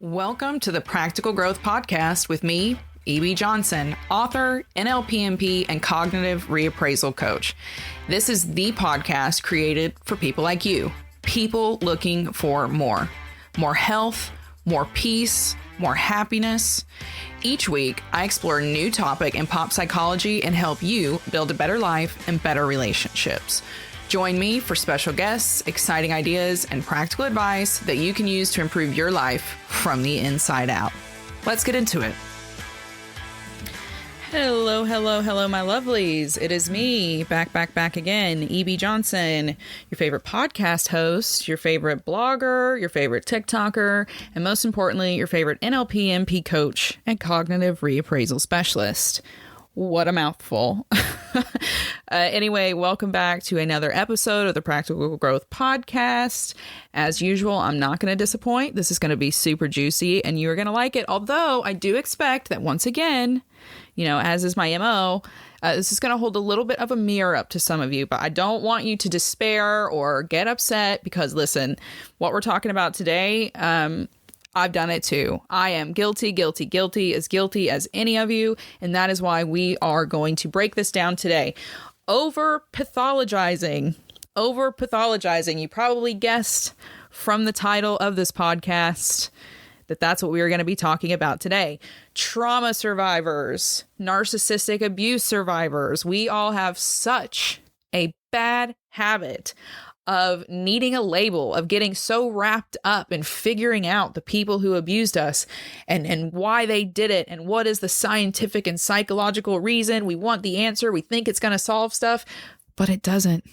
Welcome to the Practical Growth Podcast with me, E.B. Johnson, author, NLPMP, and cognitive reappraisal coach. This is the podcast created for people like you, people looking for more health, more peace, more happiness. Each week, I explore a new topic in pop psychology and help you build a better life and better relationships. Join me for special guests, exciting ideas, and practical advice that you can use to improve your life from the inside out. Let's get into it. Hello, my lovelies. It is me, back again, E.B. Johnson, your favorite podcast host, your favorite blogger, your favorite TikToker, and most importantly, your favorite NLP coach and cognitive reappraisal specialist. What a mouthful. Anyway, welcome back to another episode of the Practical Growth Podcast. As usual, I'm not going to disappoint. This is going to be super juicy and you're going to like it. Although I do expect that once again, as is my MO, this is going to hold a little bit of a mirror up to some of you, but I don't want you to despair or get upset because listen, what we're talking about today, I've done it too. I am guilty as any of you. And that is why we are going to break this down today. Over pathologizing. You probably guessed from the title of this podcast that that's what we are going to be talking about today. Trauma survivors, narcissistic abuse survivors. We all have such a bad habit of needing a label, of getting so wrapped up in figuring out the people who abused us and why they did it and what is the scientific and psychological reason. We want the answer. We think it's going to solve stuff, but it doesn't.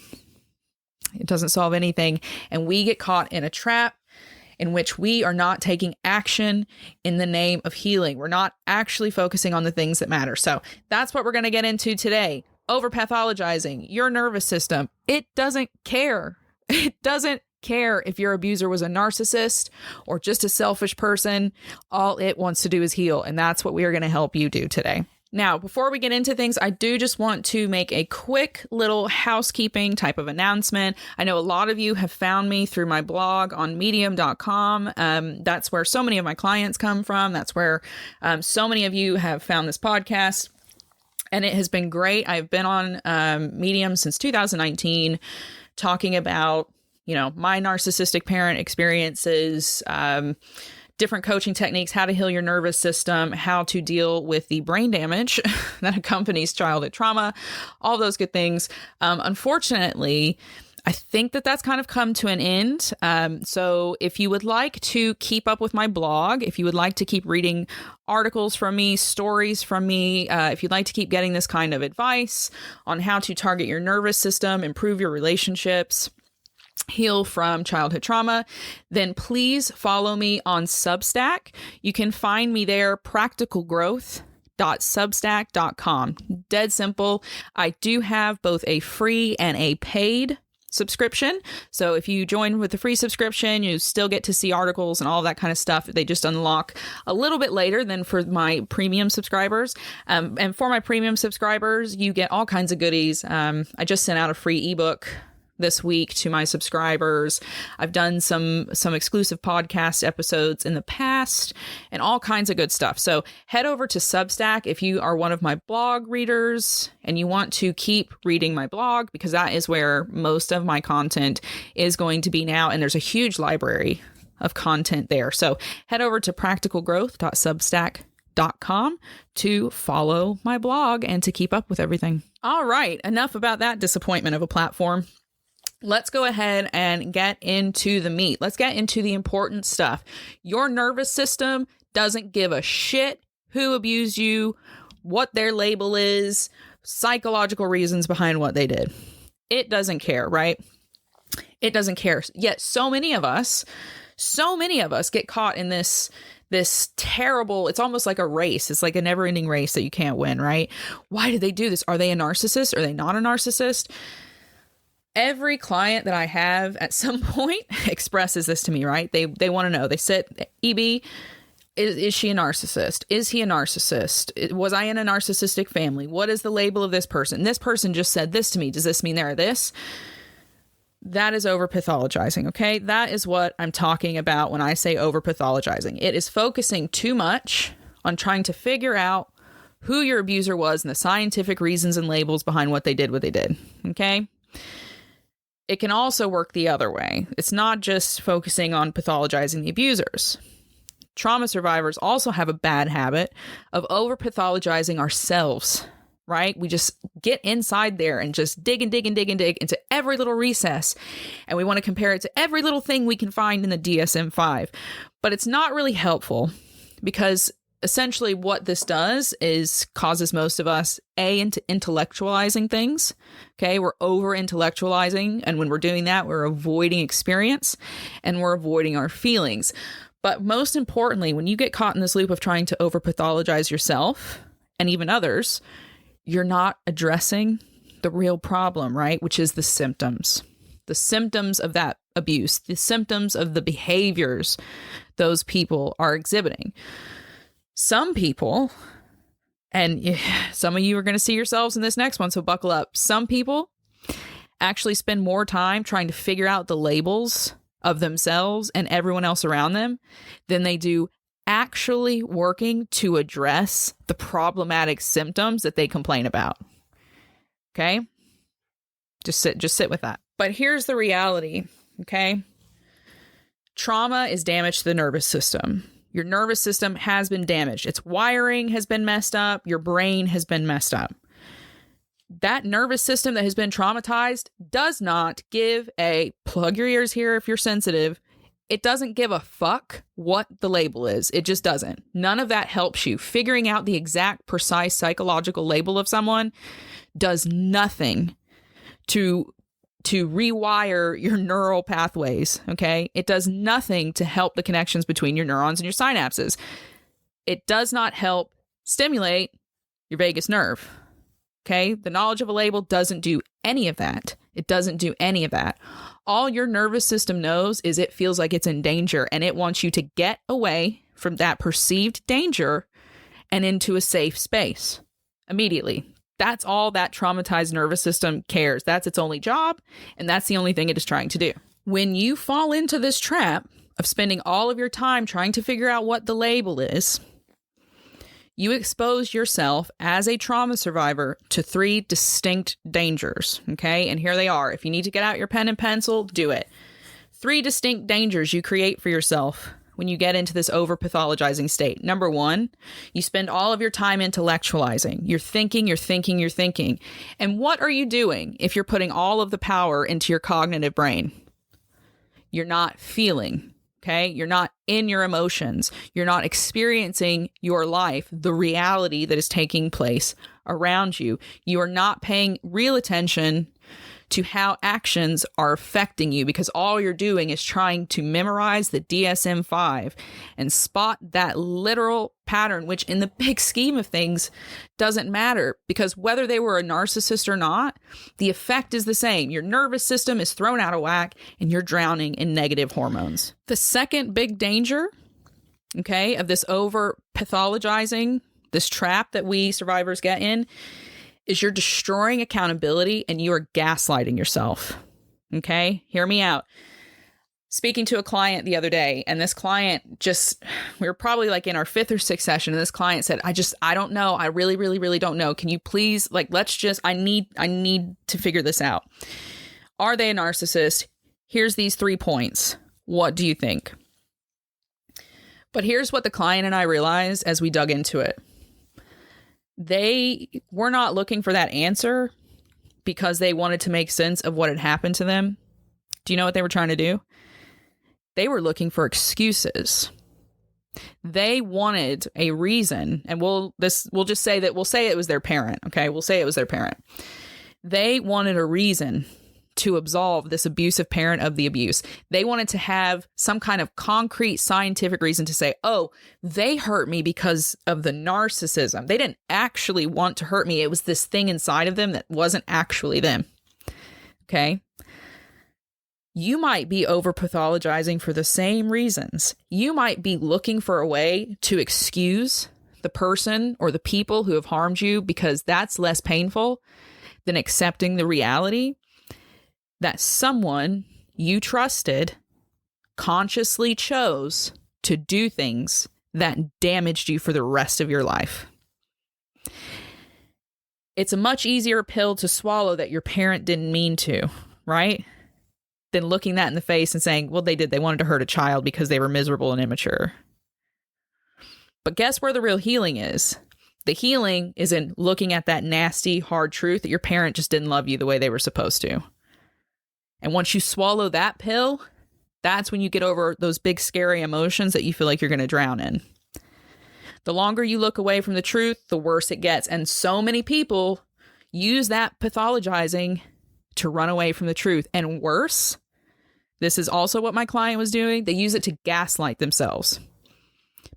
It doesn't solve anything. And we get caught in a trap in which we are not taking action in the name of healing. We're not actually focusing on the things that matter. So that's what we're going to get into today. Over pathologizing your nervous system. It doesn't care. It doesn't care if your abuser was a narcissist or just a selfish person. All it wants to do is heal. And that's what we are going to help you do today. Now, before we get into things, I do just want to make a quick little housekeeping type of announcement. I know a lot of you have found me through my blog on medium.com. That's where so many of my clients come from. That's where so many of you have found this podcast. And it has been great. I've been on Medium since 2019. Talking about, my narcissistic parent experiences, different coaching techniques, how to heal your nervous system, how to deal with the brain damage that accompanies childhood trauma, all those good things. Unfortunately, I think that that's kind of come to an end. So if you would like to keep up with my blog, if you would like to keep reading articles from me, stories from me, if you'd like to keep getting this kind of advice on how to target your nervous system, improve your relationships, heal from childhood trauma, then please follow me on Substack. You can find me there, practicalgrowth.substack.com. Dead simple. I do have both a free and a paid subscription. So if you join with the free subscription, you still get to see articles and all that kind of stuff. They just unlock a little bit later than for my premium subscribers. And for my premium subscribers, you get all kinds of goodies. I just sent out a free ebook this week to my subscribers. I've done some exclusive podcast episodes in the past and all kinds of good stuff. So head over to Substack if you are one of my blog readers and you want to keep reading my blog, because that is where most of my content is going to be now. And there's a huge library of content there. So head over to practicalgrowth.substack.com to follow my blog and to keep up with everything. All right, enough about that disappointment of a platform. Let's go ahead and get into the meat. Let's get into the important stuff. Your nervous system doesn't give a shit who abused you, what their label is, psychological reasons behind what they did. It doesn't care, right? It doesn't care. Yet so many of us get caught in this terrible, it's almost like a race. It's like a never ending race that you can't win, right? Why did they do this? Are they a narcissist? Are they not a narcissist? Every client that I have at some point expresses this to me, right? They want to know. They said, EB, is she a narcissist? Is he a narcissist? Was I in a narcissistic family? What is the label of this person? This person just said this to me. Does this mean they're this? That is over pathologizing. Okay. That is what I'm talking about when I say over pathologizing. It is focusing too much on trying to figure out who your abuser was and the scientific reasons and labels behind what they did. Okay. It can also work the other way. It's not just focusing on pathologizing the abusers. Trauma survivors also have a bad habit of over pathologizing ourselves, right? We just get inside there and just dig into every little recess. And we want to compare it to every little thing we can find in the DSM-5. But it's not really helpful because essentially what this does is causes most of us, into intellectualizing things. Okay, we're over intellectualizing. And when we're doing that, we're avoiding experience and we're avoiding our feelings. But most importantly, when you get caught in this loop of trying to over pathologize yourself and even others, you're not addressing the real problem, right? Which is the symptoms of that abuse, the symptoms of the behaviors those people are exhibiting. Some people, and some of you are going to see yourselves in this next one, so buckle up. Some people actually spend more time trying to figure out the labels of themselves and everyone else around them than they do actually working to address the problematic symptoms that they complain about. Okay? Just sit with that. But here's the reality, okay? Trauma is damage to the nervous system. Your nervous system has been damaged. Its wiring has been messed up. Your brain has been messed up. That nervous system that has been traumatized does not give a, plug your ears here if you're sensitive, it doesn't give a fuck what the label is. It just doesn't. None of that helps you. Figuring out the exact precise psychological label of someone does nothing to rewire your neural pathways, okay? It does nothing to help the connections between your neurons and your synapses. It does not help stimulate your vagus nerve, okay? The knowledge of a label doesn't do any of that. It doesn't do any of that. All your nervous system knows is it feels like it's in danger, and it wants you to get away from that perceived danger and into a safe space immediately. That's all that traumatized nervous system cares. That's its only job, and that's the only thing it is trying to do. When you fall into this trap of spending all of your time trying to figure out what the label is, you expose yourself as a trauma survivor to 3 distinct dangers, okay? And here they are. If you need to get out your pen and pencil, do it. 3 distinct dangers you create for yourself when you get into this over-pathologizing state. Number 1, you spend all of your time intellectualizing. You're thinking. And what are you doing if you're putting all of the power into your cognitive brain? You're not feeling, okay? You're not in your emotions. You're not experiencing your life, the reality that is taking place around you. You are not paying real attention to how actions are affecting you, because all you're doing is trying to memorize the DSM-5 and spot that literal pattern, which in the big scheme of things doesn't matter, because whether they were a narcissist or not, the effect is the same. Your nervous system is thrown out of whack and you're drowning in negative hormones. The second big danger, okay, of this over pathologizing, this trap that we survivors get in, is you're destroying accountability and you are gaslighting yourself. Okay? Hear me out. Speaking to a client the other day, and this client we were probably like in our 5th or 6th session, and this client said, I don't know. I really don't know. Can you please, I need to figure this out. Are they a narcissist? Here's these 3 points. What do you think? But here's what the client and I realized as we dug into it. They were not looking for that answer because they wanted to make sense of what had happened to them. Do you know what they were trying to do? They were looking for excuses. They wanted a reason, and we'll say it was their parent, okay? We'll say it was their parent. They wanted a reason to absolve this abusive parent of the abuse. They wanted to have some kind of concrete scientific reason to say, oh, they hurt me because of the narcissism. They didn't actually want to hurt me. It was this thing inside of them that wasn't actually them. Okay? You might be over pathologizing for the same reasons. You might be looking for a way to excuse the person or the people who have harmed you because that's less painful than accepting the reality that someone you trusted consciously chose to do things that damaged you for the rest of your life. It's a much easier pill to swallow that your parent didn't mean to, right? Than looking that in the face and saying, well, they did. They wanted to hurt a child because they were miserable and immature. But guess where the real healing is? The healing is in looking at that nasty, hard truth that your parent just didn't love you the way they were supposed to. And once you swallow that pill, that's when you get over those big, scary emotions that you feel like you're going to drown in. The longer you look away from the truth, the worse it gets. And so many people use that pathologizing to run away from the truth. And worse, this is also what my client was doing. They use it to gaslight themselves.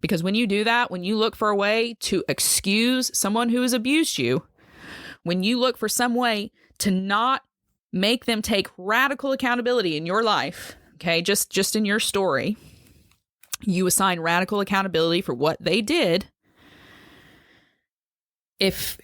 Because when you do that, when you look for a way to excuse someone who has abused you, when you look for some way to not make them take radical accountability in your life, okay, just in your story, you assign radical accountability for what they did. If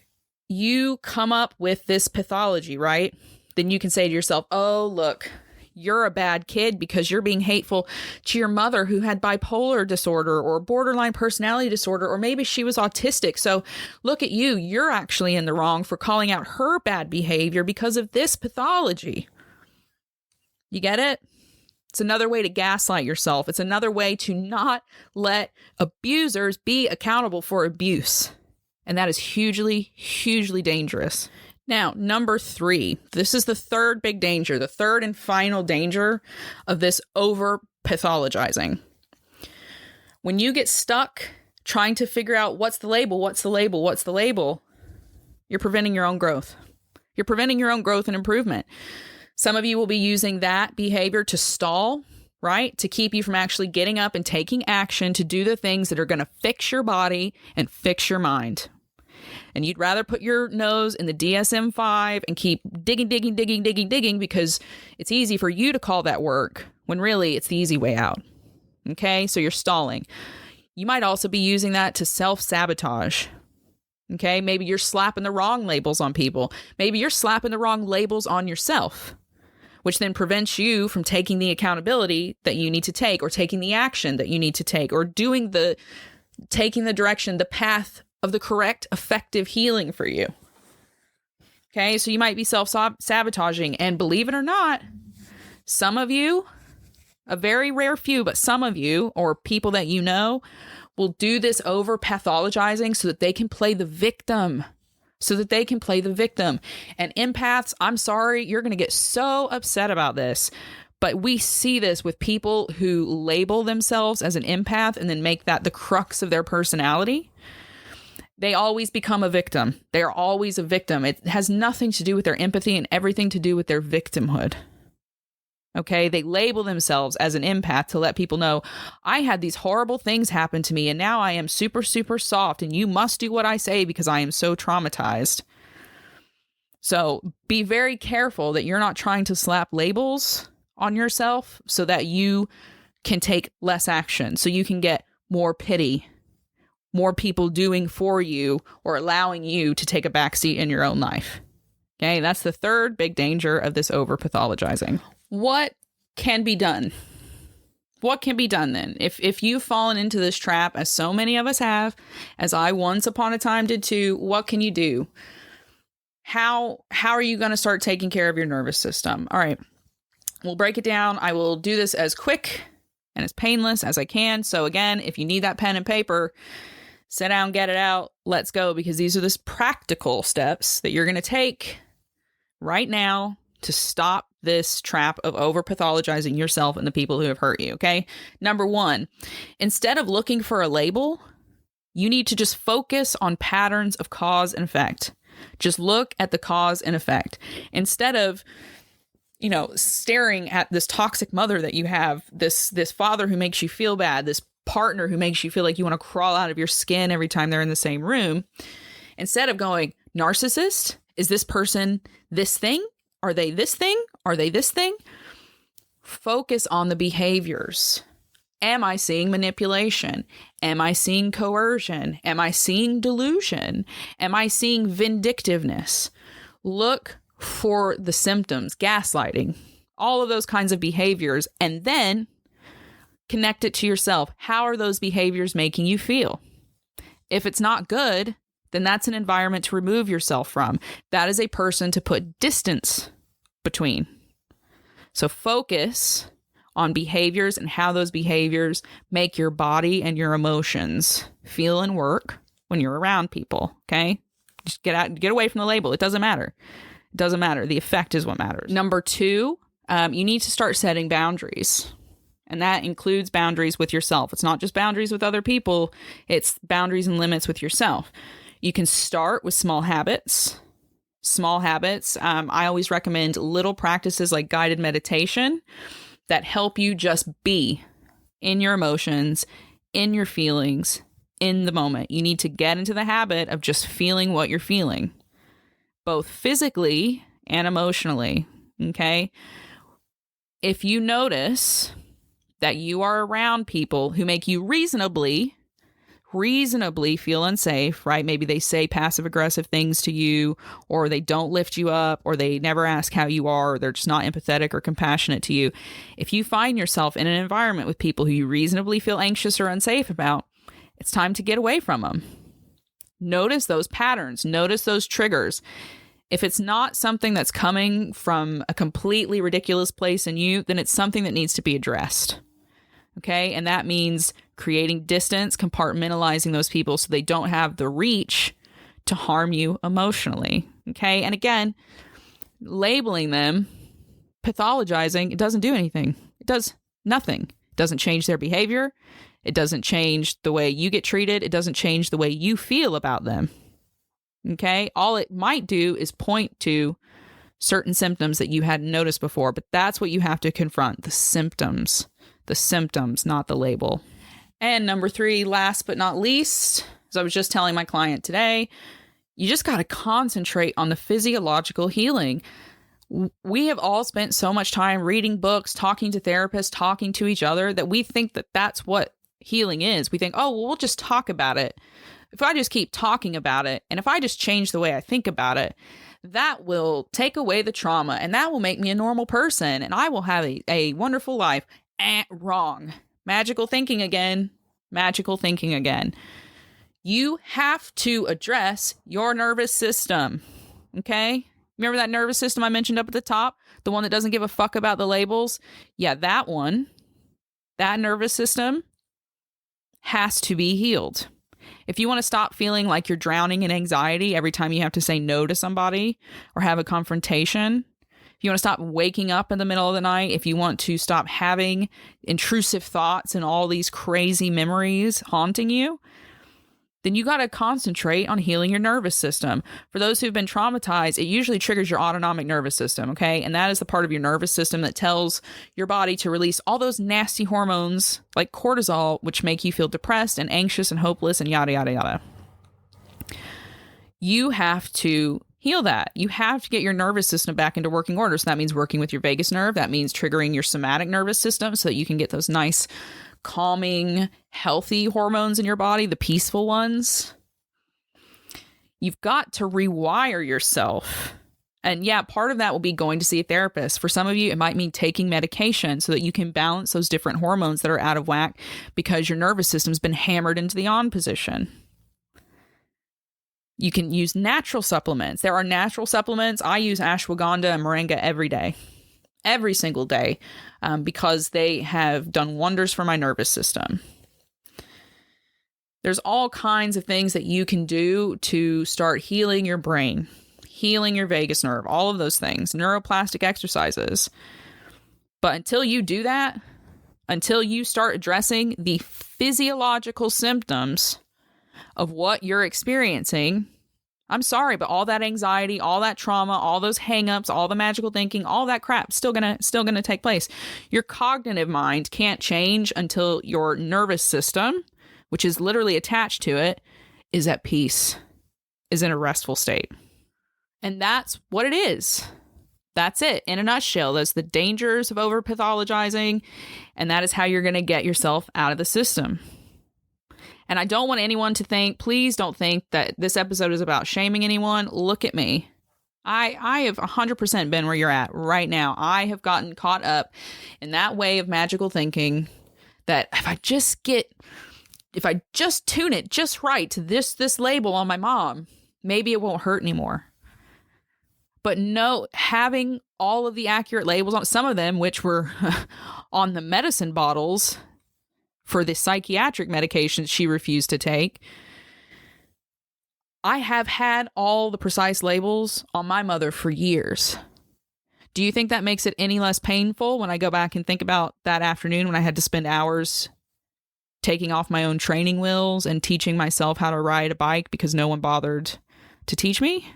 you come up with this pathology, right, then you can say to yourself, oh, look, you're a bad kid because you're being hateful to your mother who had bipolar disorder or borderline personality disorder, or maybe she was autistic. So look at you. You're actually in the wrong for calling out her bad behavior because of this pathology. You get it? It's another way to gaslight yourself. It's another way to not let abusers be accountable for abuse. And that is hugely, hugely dangerous. Now, number 3, this is the third big danger, the third and final danger of this over pathologizing. When you get stuck trying to figure out what's the label, you're preventing your own growth. You're preventing your own growth and improvement. Some of you will be using that behavior to stall, right? To keep you from actually getting up and taking action to do the things that are going to fix your body and fix your mind. And you'd rather put your nose in the DSM-5 and keep digging because it's easy for you to call that work when really it's the easy way out. Okay, so you're stalling. You might also be using that to self-sabotage. Okay, maybe you're slapping the wrong labels on people. Maybe you're slapping the wrong labels on yourself, which then prevents you from taking the accountability that you need to take, or taking the action that you need to take, or taking the direction, the path of the correct, effective healing for you. Okay, so you might be self-sabotaging, and believe it or not, some of you, a very rare few, but some of you, or people that you know, will do this over pathologizing so that they can play the victim. And empaths, I'm sorry, you're going to get so upset about this, but we see this with people who label themselves as an empath and then make that the crux of their personality. They always become a victim. They are always a victim. It has nothing to do with their empathy and everything to do with their victimhood. Okay, they label themselves as an empath to let people know, I had these horrible things happen to me and now I am super, super soft and you must do what I say because I am so traumatized. So be very careful that you're not trying to slap labels on yourself so that you can take less action, so you can get more pity, more people doing for you or allowing you to take a backseat in your own life. Okay, that's the third big danger of this over pathologizing. What can be done? What can be done then? If you've fallen into this trap, as so many of us have, as I once upon a time did too, what can you do? How are you going to start taking care of your nervous system? All right, we'll break it down. I will do this as quick and as painless as I can. So again, if you need that pen and paper, sit down, get it out, let's go, because these are the practical steps that you're going to take right now to stop this trap of over pathologizing yourself and the people who have hurt you. Okay. Number 1, instead of looking for a label, you need to just focus on patterns of cause and effect. Just look at the cause and effect instead of, staring at this toxic mother that you have, this father who makes you feel bad, this partner who makes you feel like you want to crawl out of your skin every time they're in the same room. Instead of going, narcissist, is this person this thing? Are they this thing? Are they this thing? Focus on the behaviors. Am I seeing manipulation? Am I seeing coercion? Am I seeing delusion? Am I seeing vindictiveness? Look for the symptoms. Gaslighting. All of those kinds of behaviors. And then connect it to yourself. How are those behaviors making you feel? If it's not good, then that's an environment to remove yourself from. That is a person to put distance between. So focus on behaviors and how those behaviors make your body and your emotions feel and work when you're around people, okay? Just get away from the label. It doesn't matter. It doesn't matter. The effect is what matters. Number 2, you need to start setting boundaries. And that includes boundaries with yourself. It's not just boundaries with other people. It's boundaries and limits with yourself. You can start with small habits. Small habits. I always recommend little practices like guided meditation that help you just be in your emotions, in your feelings, in the moment. You need to get into the habit of just feeling what you're feeling, both physically and emotionally. Okay? If you notice that you are around people who make you reasonably feel unsafe, right? Maybe they say passive aggressive things to you, or they don't lift you up, or they never ask how you are, or they're just not empathetic or compassionate to you. If you find yourself in an environment with people who you reasonably feel anxious or unsafe about, it's time to get away from them. Notice those patterns, notice those triggers. If it's not something that's coming from a completely ridiculous place in you, then it's something that needs to be addressed. Okay? And that means creating distance, compartmentalizing those people so they don't have the reach to harm you emotionally. Okay? And again, labeling them, pathologizing, it doesn't do anything. It does nothing. It doesn't change their behavior. It doesn't change the way you get treated. It doesn't change the way you feel about them. Okay? All it might do is point to certain symptoms that you hadn't noticed before, but that's what you have to confront, the symptoms. The symptoms, not the label. And number 3, last but not least, as I was just telling my client today, you just got to concentrate on the physiological healing. We have all spent so much time reading books, talking to therapists, talking to each other, that we think that that's what healing is. We think, oh, well, we'll just talk about it. If I just keep talking about it, and if I just change the way I think about it, that will take away the trauma, and that will make me a normal person, and I will have a wonderful life. Wrong. Magical thinking again. Magical thinking again. You have to address your nervous system. Okay? Remember that nervous system I mentioned up at the top? The one that doesn't give a fuck about the labels? Yeah, that one. That nervous system has to be healed. If you want to stop feeling like you're drowning in anxiety every time you have to say no to somebody or have a confrontation, if you want to stop waking up in the middle of the night, if you want to stop having intrusive thoughts and all these crazy memories haunting you, then you got to concentrate on healing your nervous system. For those who've been traumatized, it usually triggers your autonomic nervous system, okay? And that is the part of your nervous system that tells your body to release all those nasty hormones like cortisol, which make you feel depressed and anxious and hopeless and yada, yada, yada. You have to heal that. You have to get your nervous system back into working order. So that means working with your vagus nerve. That means triggering your somatic nervous system so that you can get those nice, calming, healthy hormones in your body, the peaceful ones. You've got to rewire yourself. And yeah, part of that will be going to see a therapist. For some of you, it might mean taking medication so that you can balance those different hormones that are out of whack because your nervous system's been hammered into the on position. You can use natural supplements. There are natural supplements. I use ashwagandha and moringa every single day, because they have done wonders for my nervous system. There's all kinds of things that you can do to start healing your brain, healing your vagus nerve, all of those things, neuroplastic exercises. But until you do that, until you start addressing the physiological symptoms of what you're experiencing, I'm sorry, but all that anxiety, all that trauma, all those hangups, all the magical thinking, all that crap still gonna take place. Your cognitive mind can't change until your nervous system, which is literally attached to it, is at peace, is in a restful state. And that's what it is. That's it. In a nutshell, that's the dangers of over-pathologizing, and that is how you're going to get yourself out of the system. And I don't want anyone to think, please don't think that this episode is about shaming anyone. Look at me. I have 100% been where you're at right now. I have gotten caught up in that way of magical thinking that if I just tune it just right to this label on my mom, maybe it won't hurt anymore. But no, having all of the accurate labels on some of them, which were on the medicine bottles for the psychiatric medications she refused to take, I have had all the precise labels on my mother for years. Do you think that makes it any less painful when I go back and think about that afternoon when I had to spend hours taking off my own training wheels and teaching myself how to ride a bike because no one bothered to teach me?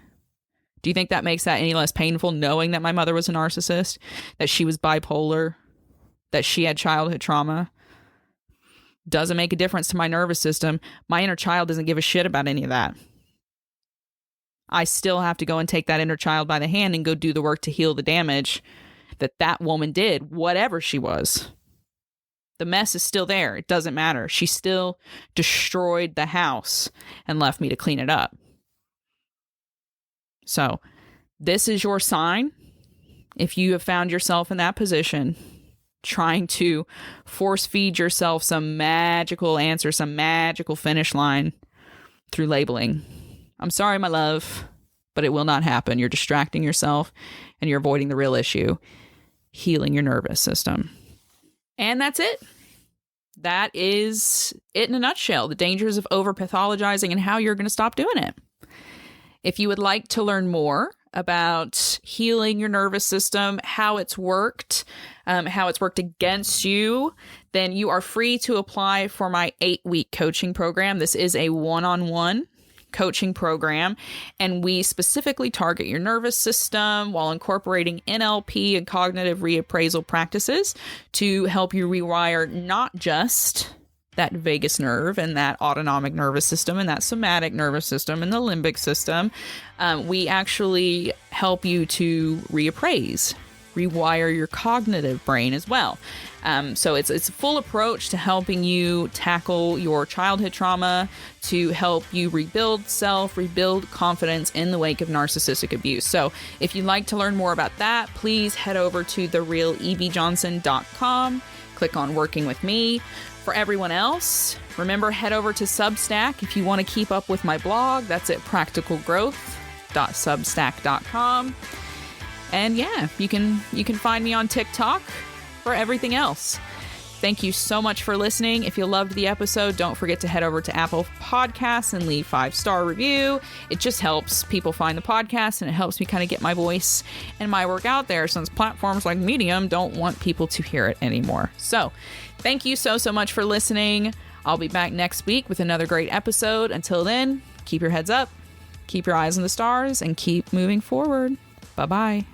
Do you think that makes that any less painful, knowing that my mother was a narcissist, that she was bipolar, that she had childhood trauma? Doesn't make a difference to my nervous system. My inner child doesn't give a shit about any of that. I still have to go and take that inner child by the hand and go do the work to heal the damage that woman did, whatever she was. The mess is still there. It doesn't matter. She still destroyed the house and left me to clean it up. So this is your sign. If you have found yourself in that position, trying to force feed yourself some magical answer, some magical finish line through labeling, I'm sorry, my love, but it will not happen. You're distracting yourself and you're avoiding the real issue, healing your nervous system. And that's it. That is it in a nutshell, the dangers of over-pathologizing and how you're going to stop doing it. If you would like to learn more about healing your nervous system, how it's worked against you, then you are free to apply for my 8-week coaching program. This is a one-on-one coaching program, and we specifically target your nervous system while incorporating NLP and cognitive reappraisal practices to help you rewire not just that vagus nerve and that autonomic nervous system and that somatic nervous system and the limbic system. We actually help you to rewire your cognitive brain as well. So it's a full approach to helping you tackle your childhood trauma, to help you rebuild confidence in the wake of narcissistic abuse. So if you'd like to learn more about that, please head over to therealevjohnson.com, click on Working With Me. For everyone else, remember, head over to Substack if you want to keep up with my blog. That's at practicalgrowth.substack.com. And yeah, you can find me on TikTok for everything else. Thank you so much for listening. If you loved the episode, don't forget to head over to Apple Podcasts and leave 5-star review. It just helps people find the podcast, and it helps me kind of get my voice and my work out there, since platforms like Medium don't want people to hear it anymore. So thank you so much for listening. I'll be back next week with another great episode. Until then, keep your heads up, keep your eyes on the stars, and keep moving forward. Bye-bye.